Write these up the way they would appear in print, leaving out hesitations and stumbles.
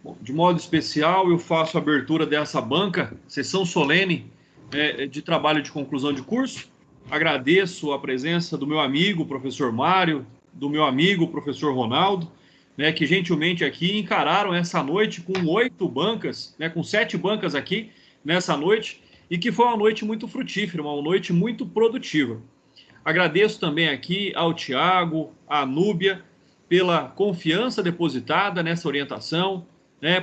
Bom, de modo especial, eu faço a abertura dessa banca, sessão solene de trabalho de conclusão de curso. Agradeço a presença do meu amigo, o professor Mário, do meu amigo, o professor Ronaldo, que gentilmente aqui encararam essa noite com 8 bancas, com 7 bancas aqui nessa noite, e que foi uma noite muito frutífera, uma noite muito produtiva. Agradeço também aqui ao Tiago, à Núbia, pela confiança depositada nessa orientação,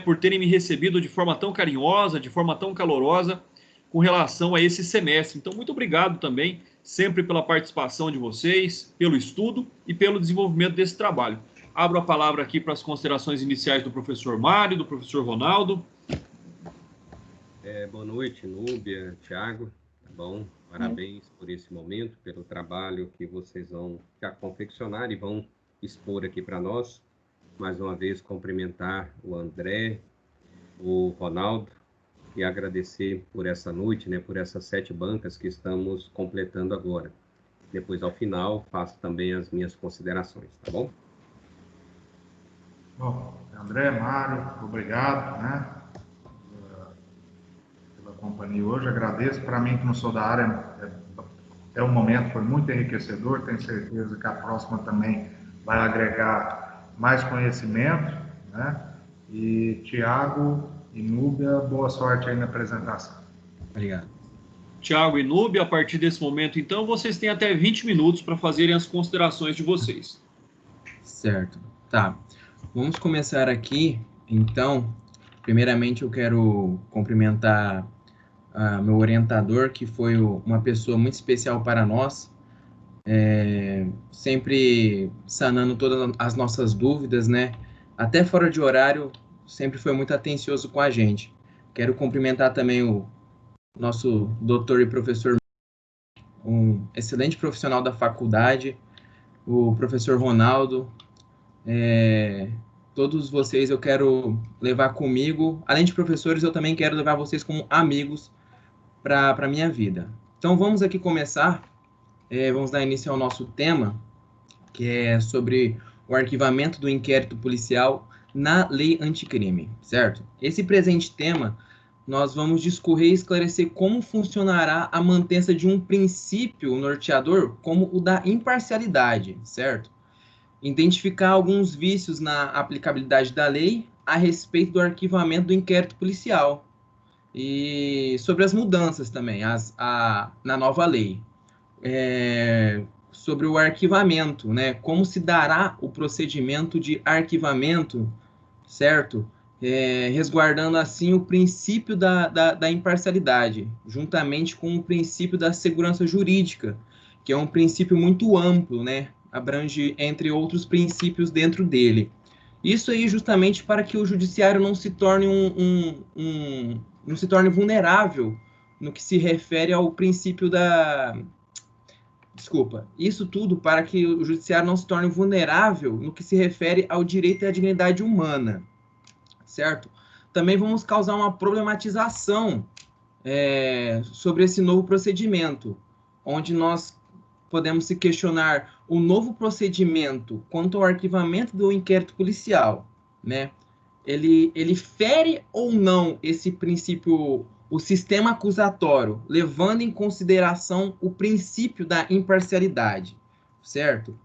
por terem me recebido de forma tão carinhosa, de forma tão calorosa, com relação a esse semestre. Então, muito obrigado também, sempre pela participação de vocês, pelo estudo e pelo desenvolvimento desse trabalho. Abro a palavra aqui para as considerações iniciais do professor Mário, do professor Ronaldo. Boa noite, Núbia, Tiago, tá bom? Parabéns por esse momento, pelo trabalho que vocês vão confeccionar e vão expor aqui para nós. Mais uma vez, cumprimentar o André, o Ronaldo, e agradecer por essa noite, por essas 7 bancas que estamos completando agora. Depois, ao final, faço também as minhas considerações, tá bom? Bom, André, Mário, obrigado, pela companhia hoje. Agradeço. Para mim, que não sou da área, um momento, foi muito enriquecedor. Tenho certeza que a próxima também vai agregar mais conhecimento, E Tiago e Núbia, boa sorte aí na apresentação. Obrigado. Tiago e Núbia, a partir desse momento, então, vocês têm até 20 minutos para fazerem as considerações de vocês. Certo. Tá. Vamos começar aqui, então. Primeiramente, eu quero cumprimentar meu orientador, que foi uma pessoa muito especial para nós, sempre sanando todas as nossas dúvidas, Até fora de horário, sempre foi muito atencioso com a gente. Quero cumprimentar também o nosso doutor e professor, um excelente profissional da faculdade, o professor Ronaldo. Todos vocês eu quero levar comigo. Além de professores, eu também quero levar vocês como amigos para a minha vida. Então, vamos aqui começar. Vamos dar início ao nosso tema, que é sobre o arquivamento do inquérito policial na lei anticrime, certo? Esse presente tema, nós vamos discorrer e esclarecer como funcionará a mantença de um princípio norteador como o da imparcialidade, certo? Identificar alguns vícios na aplicabilidade da lei a respeito do arquivamento do inquérito policial e sobre as mudanças também na nova lei. Sobre o arquivamento, como se dará o procedimento de arquivamento, certo? Resguardando, assim, o princípio da imparcialidade, juntamente com o princípio da segurança jurídica, que é um princípio muito amplo, abrange, entre outros princípios, dentro dele. Isso aí justamente para que o judiciário não se torne não se torne vulnerável no que se refere ao princípio isso tudo para que o judiciário não se torne vulnerável no que se refere ao direito e à dignidade humana, certo? Também vamos causar uma problematização sobre esse novo procedimento, onde nós podemos se questionar o novo procedimento quanto ao arquivamento do inquérito policial, Ele fere ou não esse princípio, o sistema acusatório, levando em consideração o princípio da imparcialidade, certo?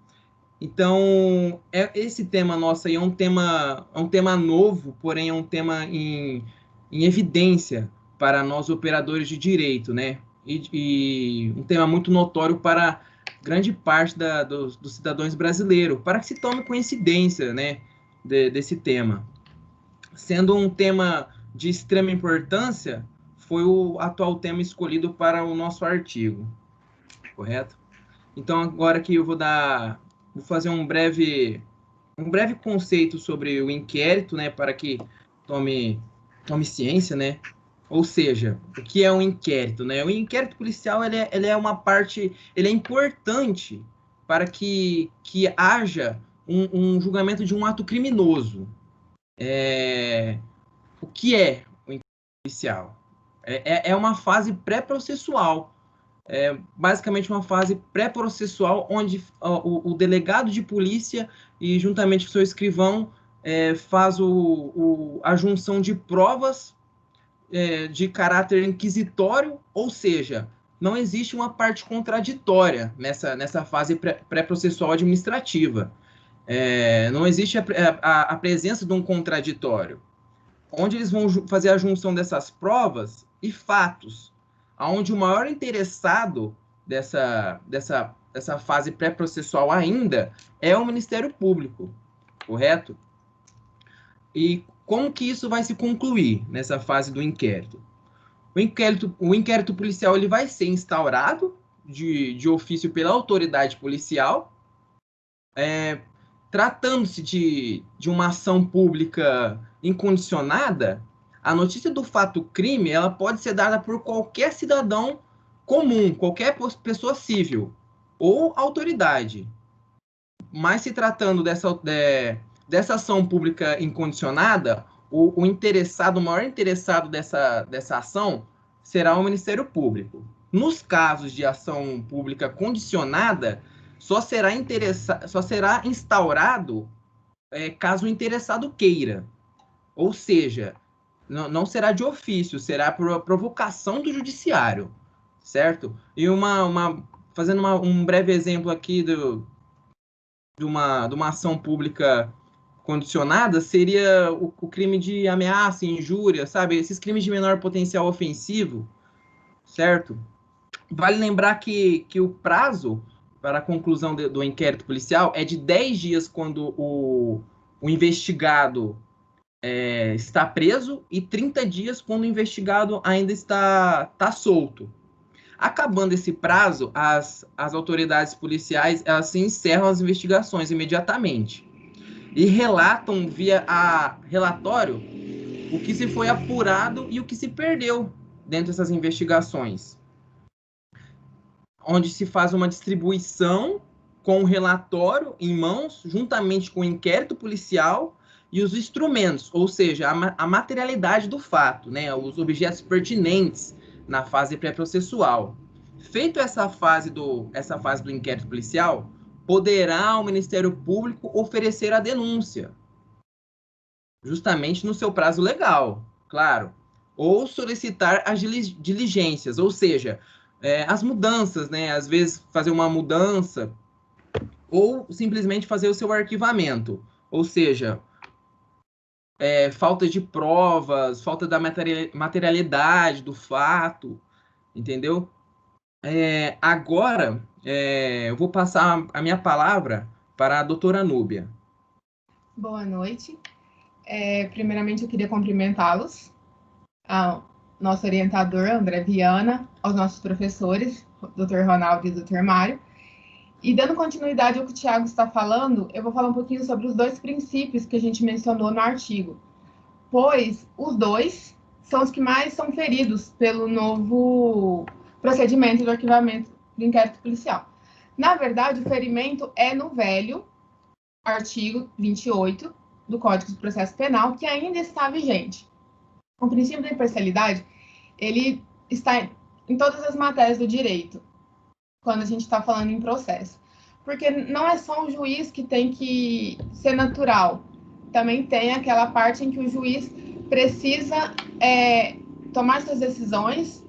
Então, esse tema nosso aí é um tema novo, porém é um tema em evidência para nós operadores de direito, E um tema muito notório para grande parte dos cidadãos brasileiros, para que se tome coincidência, desse tema. Sendo um tema de extrema importância, foi o atual tema escolhido para o nosso artigo, correto? Então, agora que eu vou fazer um breve conceito sobre o inquérito, para que tome ciência, Ou seja, o que é um inquérito, O inquérito policial, ele é uma parte, ele é importante para que haja um julgamento de um ato criminoso. O que é o inquérito policial? É uma fase pré-processual, basicamente uma fase pré-processual onde o delegado de polícia e juntamente com o seu escrivão faz a junção de provas de caráter inquisitório, ou seja, não existe uma parte contraditória nessa fase pré-processual administrativa. Não existe a presença de um contraditório, onde eles vão fazer a junção dessas provas e fatos, onde o maior interessado dessa fase pré-processual ainda é o Ministério Público, correto? E como que isso vai se concluir nessa fase do inquérito? O inquérito policial ele vai ser instaurado de ofício pela autoridade policial, tratando-se de uma ação pública incondicionada. A notícia do fato crime ela pode ser dada por qualquer cidadão comum, qualquer pessoa civil ou autoridade. Mas se tratando dessa ação pública incondicionada, o maior interessado dessa ação será o Ministério Público. Nos casos de ação pública condicionada, só será instaurado caso o interessado queira. Ou seja, não será de ofício, será por provocação do judiciário, certo? E fazendo um breve exemplo aqui de uma ação pública condicionada, seria o crime de ameaça, injúria, sabe? Esses crimes de menor potencial ofensivo, certo? Vale lembrar que o prazo para a conclusão do inquérito policial é de 10 dias quando o investigado está preso e 30 dias quando o investigado ainda está solto. Acabando esse prazo, as autoridades policiais elas se encerram as investigações imediatamente e relatam via relatório o que se foi apurado e o que se perdeu dentro dessas investigações, onde se faz uma distribuição com o relatório em mãos, juntamente com o inquérito policial e os instrumentos, ou seja, a materialidade do fato, né, os objetos pertinentes na fase pré-processual. Feito essa fase do inquérito policial, poderá o Ministério Público oferecer a denúncia, justamente no seu prazo legal, claro, ou solicitar as diligências, ou seja, as mudanças, né? Às vezes fazer uma mudança ou simplesmente fazer o seu arquivamento, ou seja, falta de provas, falta da materialidade do fato, entendeu? Agora, eu vou passar a minha palavra para a doutora Núbia. Boa noite. Primeiramente, eu queria cumprimentá-los, ao nosso orientador, André Viana, aos nossos professores, Dr. Ronaldo e Dr. Mário. E dando continuidade ao que o Thiago está falando, eu vou falar um pouquinho sobre os dois princípios que a gente mencionou no artigo, pois os dois são os que mais são feridos pelo novo procedimento do arquivamento do inquérito policial. Na verdade, o ferimento é no velho artigo 28 do Código de Processo Penal, que ainda está vigente. O princípio da imparcialidade, ele está em todas as matérias do direito, quando a gente está falando em processo. Porque não é só o juiz que tem que ser natural. Também tem aquela parte em que o juiz precisa tomar suas decisões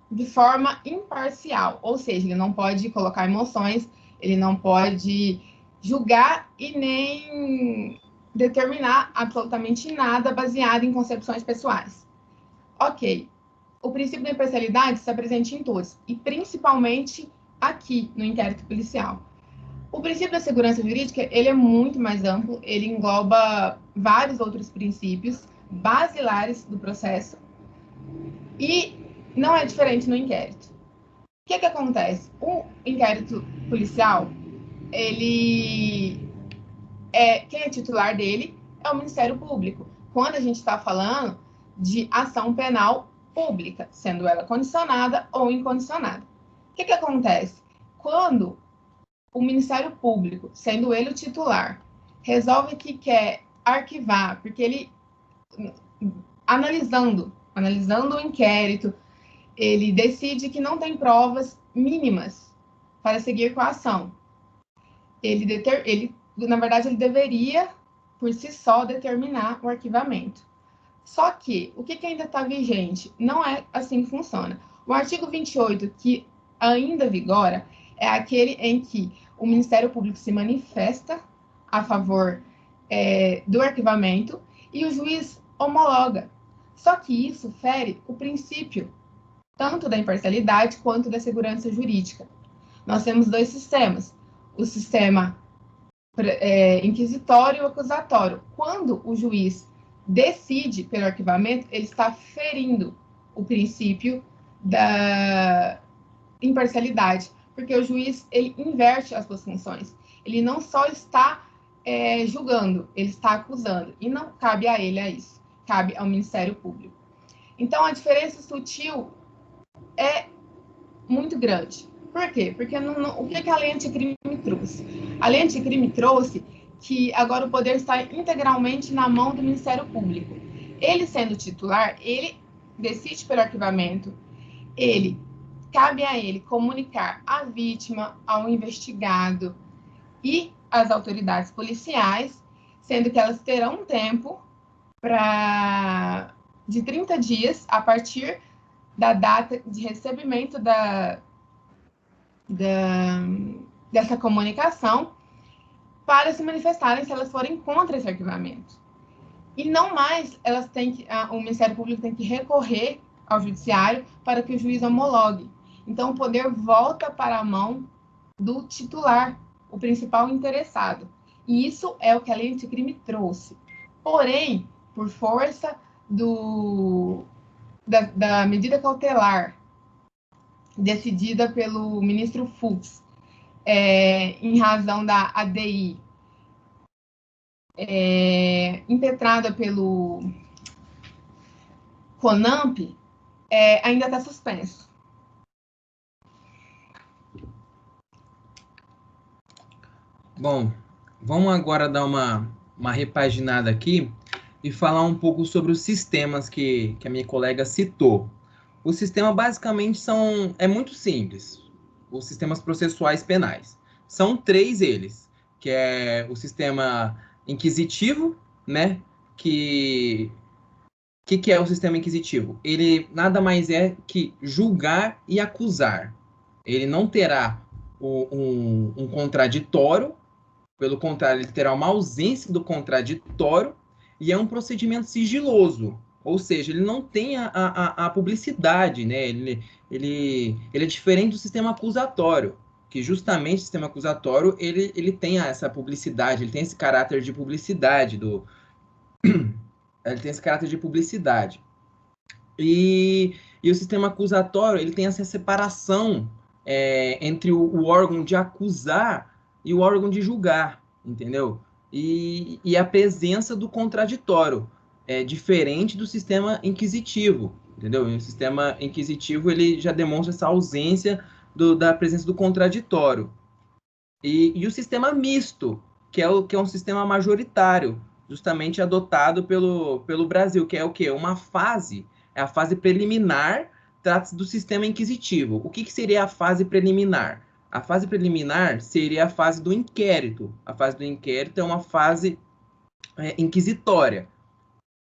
de forma imparcial. Ou seja, ele não pode colocar emoções, ele não pode julgar e nem determinar absolutamente nada baseado em concepções pessoais. Ok. O princípio da imparcialidade está presente em todos, e principalmente aqui, no inquérito policial. O princípio da segurança jurídica, ele é muito mais amplo, ele engloba vários outros princípios basilares do processo, e não é diferente no inquérito. O que acontece? O inquérito policial, quem é titular dele é o Ministério Público. Quando a gente está falando de ação penal pública, sendo ela condicionada ou incondicionada. O que acontece? Quando o Ministério Público, sendo ele o titular, resolve que quer arquivar, porque ele, analisando o inquérito, ele decide que não tem provas mínimas para seguir com a ação. Na verdade, ele deveria, por si só, determinar o arquivamento. Só que, o que ainda está vigente? Não é assim que funciona. O artigo 28, que ainda vigora, é aquele em que o Ministério Público se manifesta a favor do arquivamento e o juiz homologa. Só que isso fere o princípio tanto da imparcialidade quanto da segurança jurídica. Nós temos dois sistemas, o sistema inquisitório e o acusatório. Quando o juiz decide pelo arquivamento, ele está ferindo o princípio da imparcialidade, porque o juiz ele inverte as suas funções. Ele não só está julgando, ele está acusando, e não cabe a ele a isso, cabe ao Ministério Público. Então, a diferença sutil é muito grande. Por quê? Porque o que a lei anticrime trouxe? A lei anticrime trouxe que agora o poder está integralmente na mão do Ministério Público. Ele sendo titular, ele decide pelo arquivamento, cabe a ele comunicar à vítima, ao investigado e às autoridades policiais, sendo que elas terão um tempo de 30 dias a partir da data de recebimento dessa comunicação para se manifestarem se elas forem contra esse arquivamento. E não mais o Ministério Público tem que recorrer ao Judiciário para que o juiz homologue. Então, o poder volta para a mão do titular, o principal interessado. E isso é o que a lei anticrime trouxe. Porém, por força da medida cautelar decidida pelo ministro Fux, em razão da ADI, impetrada pelo CONAMP, ainda está suspenso. Bom, vamos agora dar uma repaginada aqui e falar um pouco sobre os sistemas que a minha colega citou. O sistema basicamente é muito simples, os sistemas processuais penais. São 3 eles, que é o sistema inquisitivo, né? Que é o sistema inquisitivo? Ele nada mais é que julgar e acusar. Ele não terá um contraditório, pelo contrário, ele terá uma ausência do contraditório e é um procedimento sigiloso. Ou seja, ele não tem a publicidade, né? Ele é diferente do sistema acusatório, que justamente o sistema acusatório ele tem essa publicidade, ele tem esse caráter de publicidade ele tem esse caráter de publicidade. E o sistema acusatório ele tem essa separação entre o órgão de acusar e o órgão de julgar, entendeu? E a presença do contraditório. É diferente do sistema inquisitivo, entendeu? E o sistema inquisitivo ele já demonstra essa ausência da presença do contraditório. E o sistema misto, que é um sistema majoritário, justamente adotado pelo Brasil, que é o quê? Uma fase, é a fase preliminar, trata-se do sistema inquisitivo. O que seria a fase preliminar? A fase preliminar seria a fase do inquérito. A fase do inquérito é uma fase inquisitória.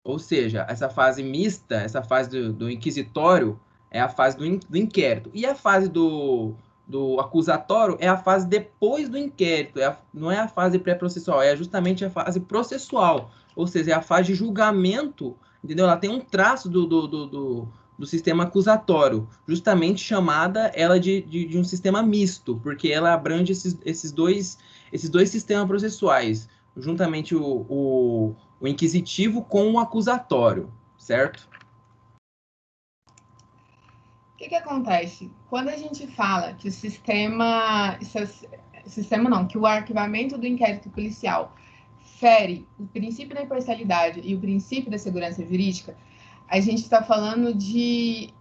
Ou seja, essa fase mista, essa fase do inquisitório, é a fase do inquérito. E a fase do acusatório é a fase depois do inquérito, não é a fase pré-processual, é justamente a fase processual. Ou seja, é a fase de julgamento, entendeu? Ela tem um traço do sistema acusatório, justamente chamada ela de um sistema misto, porque ela abrange esses dois sistemas processuais, juntamente o inquisitivo com o acusatório, certo? O que acontece? Quando a gente fala que que o arquivamento do inquérito policial fere o princípio da imparcialidade e o princípio da segurança jurídica, a gente está falando de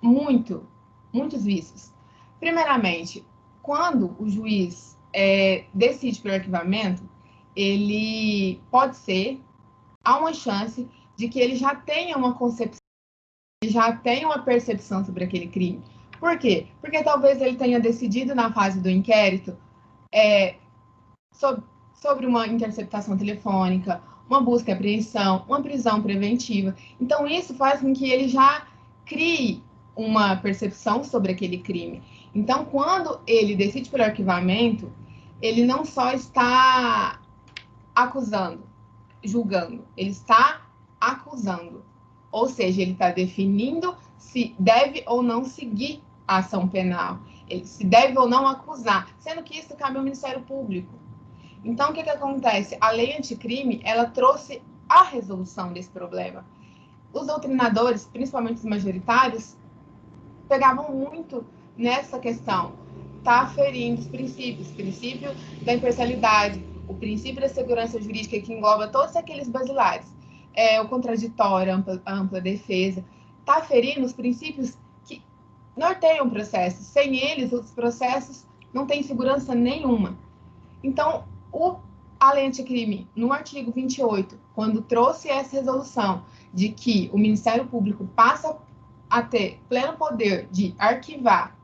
muitos vícios. Primeiramente, quando o juiz decide pelo arquivamento, há uma chance de que ele já tenha uma concepção, já tenha uma percepção sobre aquele crime. Por quê? Porque talvez ele tenha decidido na fase do inquérito sobre uma interceptação telefônica, uma busca e apreensão, uma prisão preventiva. Então, isso faz com que ele já crie uma percepção sobre aquele crime. Então, quando ele decide pelo arquivamento, ele não só está acusando, julgando, ele está acusando. Ou seja, ele está definindo se deve ou não seguir a ação penal, se deve ou não acusar, sendo que isso cabe ao Ministério Público. Então, o que acontece? A lei anticrime, ela trouxe a resolução desse problema. Os doutrinadores, principalmente os majoritários, pegavam muito nessa questão. Está ferindo os princípios, o princípio da imparcialidade, o princípio da segurança jurídica, que engloba todos aqueles basilares, o contraditório, a ampla defesa, está ferindo os princípios que norteiam o processo. Sem eles, os processos não têm segurança nenhuma. Então, a lei anticrime, no artigo 28, quando trouxe essa resolução de que o Ministério Público passa a ter pleno poder de arquivar,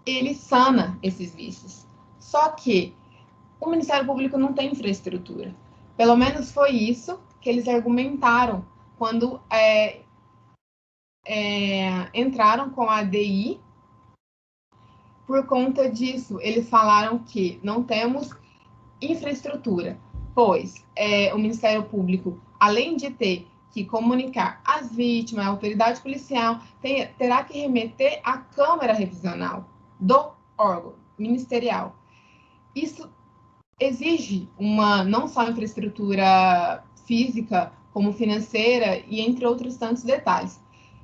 ele sana esses vícios. Só que o Ministério Público não tem infraestrutura. Pelo menos foi isso que eles argumentaram quando entraram com a ADI. Por conta disso, eles falaram que não temos infraestrutura, pois o Ministério Público, além de ter que comunicar às vítimas, à autoridade policial, terá que remeter à Câmara Revisional do órgão ministerial. Isso exige não só infraestrutura física, como financeira, e entre outros tantos detalhes.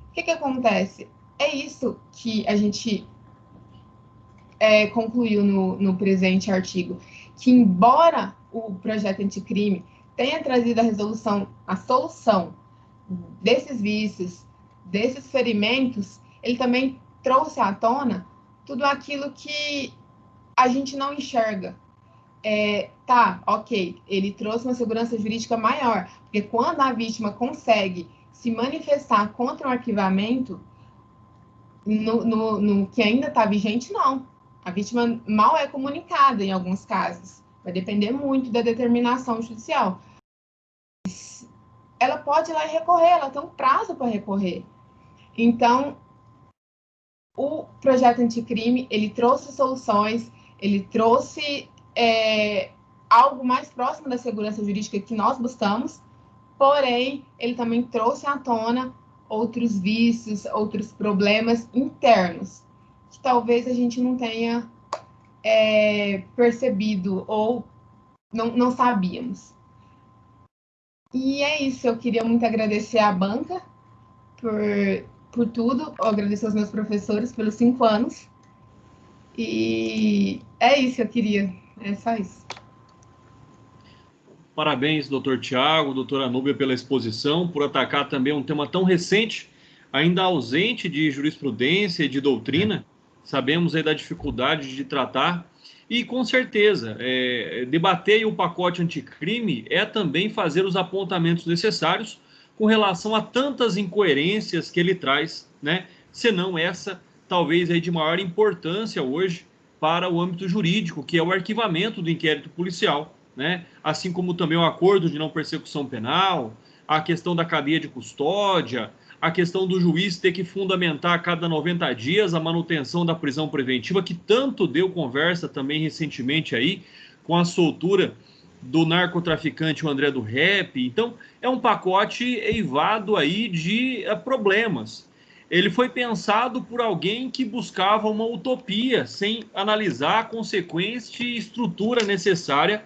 O que acontece? É isso que a gente concluiu no presente artigo, que embora o projeto anticrime tenha trazido a solução desses vícios, desses ferimentos, ele também trouxe à tona tudo aquilo que a gente não enxerga. Ok, ele trouxe uma segurança jurídica maior, porque quando a vítima consegue se manifestar contra um arquivamento, no que ainda está vigente, não. A vítima mal é comunicada em alguns casos. Vai depender muito da determinação judicial. Ela pode ir lá e recorrer, ela tem um prazo para recorrer. Então, o projeto anticrime, ele trouxe soluções, ele trouxe algo mais próximo da segurança jurídica que nós buscamos, porém, ele também trouxe à tona outros vícios, outros problemas internos, que talvez a gente não tenha percebido ou não sabíamos. E é isso, eu queria muito agradecer à banca por tudo, eu agradeço aos meus professores pelos 5 anos, e é isso, é só isso. Parabéns, doutor Tiago, doutora Núbia, pela exposição, por atacar também um tema tão recente, ainda ausente de jurisprudência e de doutrina. Sabemos aí da dificuldade de tratar e, com certeza, debater o pacote anticrime é também fazer os apontamentos necessários com relação a tantas incoerências que ele traz, né? Senão essa, talvez, aí de maior importância hoje para o âmbito jurídico, que é o arquivamento do inquérito policial, né? Assim como também o acordo de não persecução penal, a questão da cadeia de custódia, a questão do juiz ter que fundamentar a cada 90 dias a manutenção da prisão preventiva, que tanto deu conversa também recentemente aí, com a soltura do narcotraficante o André do Rep. Então, é um pacote eivado aí de problemas. Ele foi pensado por alguém que buscava uma utopia, sem analisar a consequência e estrutura necessária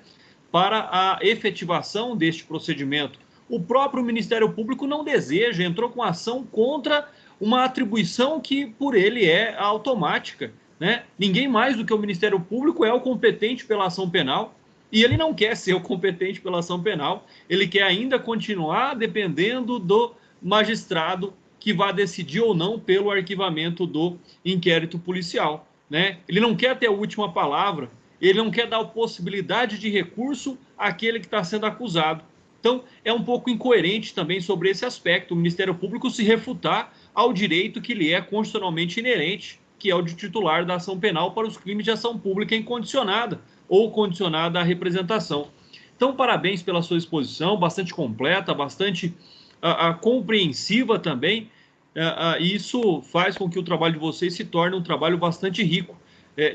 para a efetivação deste procedimento. O próprio Ministério Público não deseja, entrou com ação contra uma atribuição que por ele é automática, né? Ninguém mais do que o Ministério Público é o competente pela ação penal, e ele não quer ser o competente pela ação penal, ele quer ainda continuar dependendo do magistrado que vai decidir ou não pelo arquivamento do inquérito policial, né? Ele não quer ter a última palavra, ele não quer dar a possibilidade de recurso àquele que está sendo acusado. Então, é um pouco incoerente também sobre esse aspecto, o Ministério Público se refutar ao direito que lhe é constitucionalmente inerente, que é o de titular da ação penal para os crimes de ação pública incondicionada, ou condicionada à representação. Então, parabéns pela sua exposição, bastante completa, bastante compreensiva também. Isso faz com que o trabalho de vocês se torne um trabalho bastante rico.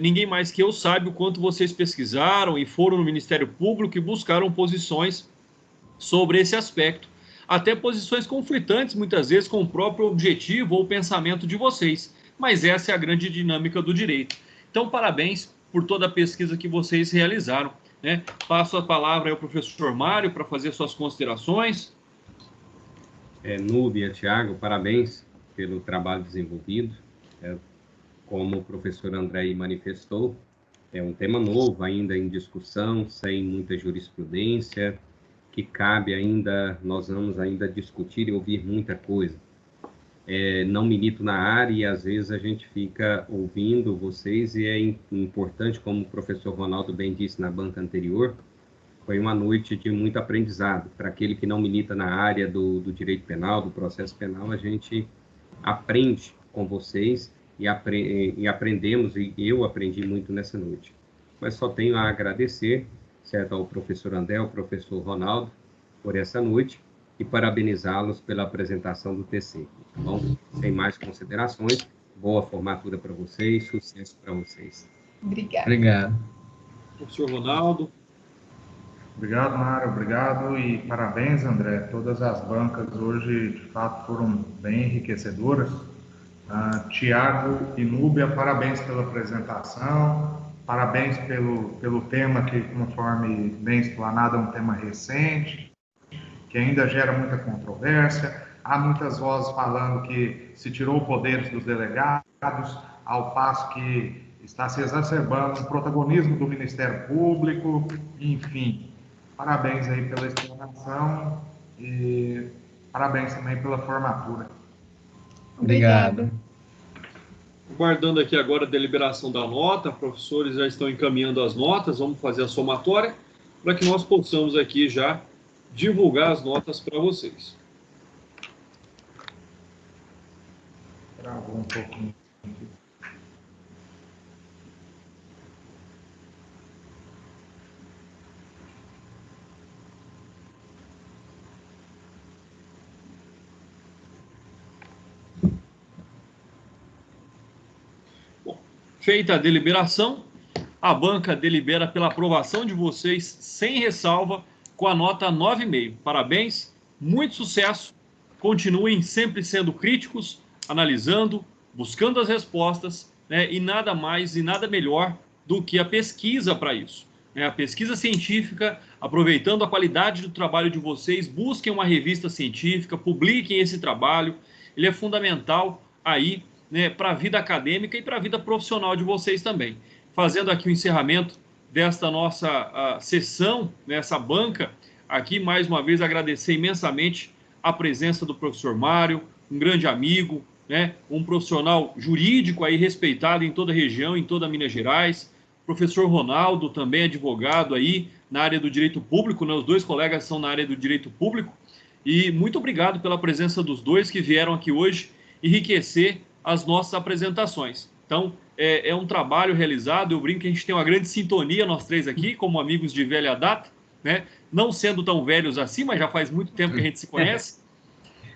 Ninguém mais que eu sabe o quanto vocês pesquisaram e foram no Ministério Público e buscaram posições sobre esse aspecto. Até posições conflitantes, muitas vezes, com o próprio objetivo ou pensamento de vocês. Mas essa é a grande dinâmica do direito. Então, parabéns por toda a pesquisa que vocês realizaram, né? Passo a palavra ao professor Mário para fazer suas considerações. Núbia, Tiago, parabéns pelo trabalho desenvolvido. Como o professor André manifestou, é um tema novo, ainda em discussão, sem muita jurisprudência, que cabe ainda, nós vamos ainda discutir e ouvir muita coisa. Não milito na área e às vezes a gente fica ouvindo vocês e é importante, como o professor Ronaldo bem disse na banca anterior, foi uma noite de muito aprendizado. Para aquele que não milita na área do direito penal, do processo penal, a gente aprende com vocês e aprendemos, e eu aprendi muito nessa noite. Mas só tenho a agradecer, certo, ao professor André, ao professor Ronaldo, por essa noite e parabenizá-los pela apresentação do TC. Tá bom? Sem mais considerações, boa formatura para vocês, sucesso para vocês. Obrigada. Obrigado. Professor Ronaldo. Obrigado, Mário, obrigado e parabéns, André. Todas as bancas hoje, de fato, foram bem enriquecedoras. Tiago e Núbia, parabéns pela apresentação, parabéns pelo tema que, conforme bem explanado, é um tema recente, que ainda gera muita controvérsia. Há muitas vozes falando que se tirou poderes dos delegados, ao passo que está se exacerbando o protagonismo do Ministério Público, enfim. Parabéns aí pela explanação e parabéns também pela formatura. Obrigado. Guardando aqui agora a deliberação da nota, professores já estão encaminhando as notas, vamos fazer a somatória, para que nós possamos aqui já divulgar as notas para vocês. Travou um pouquinho. Feita a deliberação, a banca delibera pela aprovação de vocês sem ressalva com a nota 9,5. Parabéns, muito sucesso. Continuem sempre sendo críticos, analisando, buscando as respostas, né, e nada mais e nada melhor do que a pesquisa para isso. A pesquisa científica, aproveitando a qualidade do trabalho de vocês, busquem uma revista científica, publiquem esse trabalho. Ele é fundamental aí, né, para a vida acadêmica e para a vida profissional de vocês também. Fazendo aqui o encerramento desta nossa sessão, nessa banca, aqui mais uma vez agradecer imensamente a presença do professor Mário, um grande amigo, né, um profissional jurídico aí respeitado em toda a região, em toda Minas Gerais. Professor Ronaldo, também advogado aí na área do direito público, né, os dois colegas são na área do direito público. E muito obrigado pela presença dos dois que vieram aqui hoje enriquecer as nossas apresentações. Então, é um trabalho realizado, eu brinco que a gente tem uma grande sintonia, nós três aqui, como amigos de velha data, né? Não sendo tão velhos assim, mas já faz muito tempo que a gente se conhece,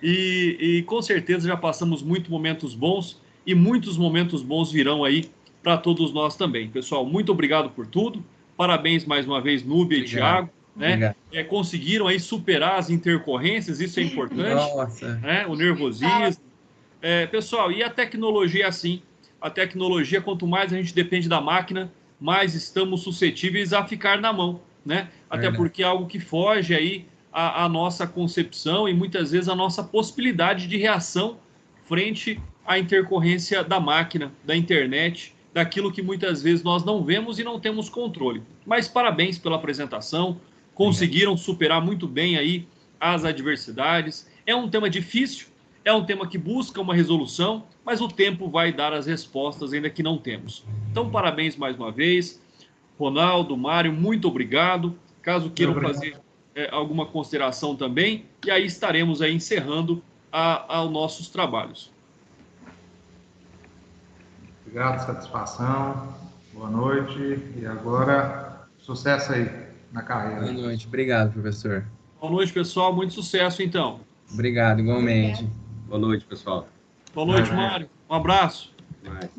e com certeza já passamos muitos momentos bons, e muitos momentos bons virão aí para todos nós também. Pessoal, muito obrigado por tudo, parabéns mais uma vez, Núbia e Tiago, né? Conseguiram aí superar as intercorrências, isso é importante. Nossa. Né? O nervosismo. Pessoal, e a tecnologia é assim. A tecnologia, quanto mais a gente depende da máquina, mais estamos suscetíveis a ficar na mão, né? Até porque é algo que foge aí à nossa concepção e muitas vezes a nossa possibilidade de reação frente à intercorrência da máquina, da internet, daquilo que muitas vezes nós não vemos e não temos controle. Mas parabéns pela apresentação, conseguiram superar muito bem aí as adversidades. É um tema difícil, é um tema que busca uma resolução, mas o tempo vai dar as respostas ainda que não temos. Então, parabéns mais uma vez. Ronaldo, Mário, muito obrigado. Caso queiram fazer alguma consideração também, e aí estaremos aí encerrando os nossos trabalhos. Obrigado, satisfação. Boa noite. E agora Sucesso aí na carreira. Boa noite. Obrigado, professor. Boa noite, pessoal. Muito sucesso, então. Obrigado, igualmente. Boa noite, pessoal. Boa noite, Mário. Um abraço. Mais.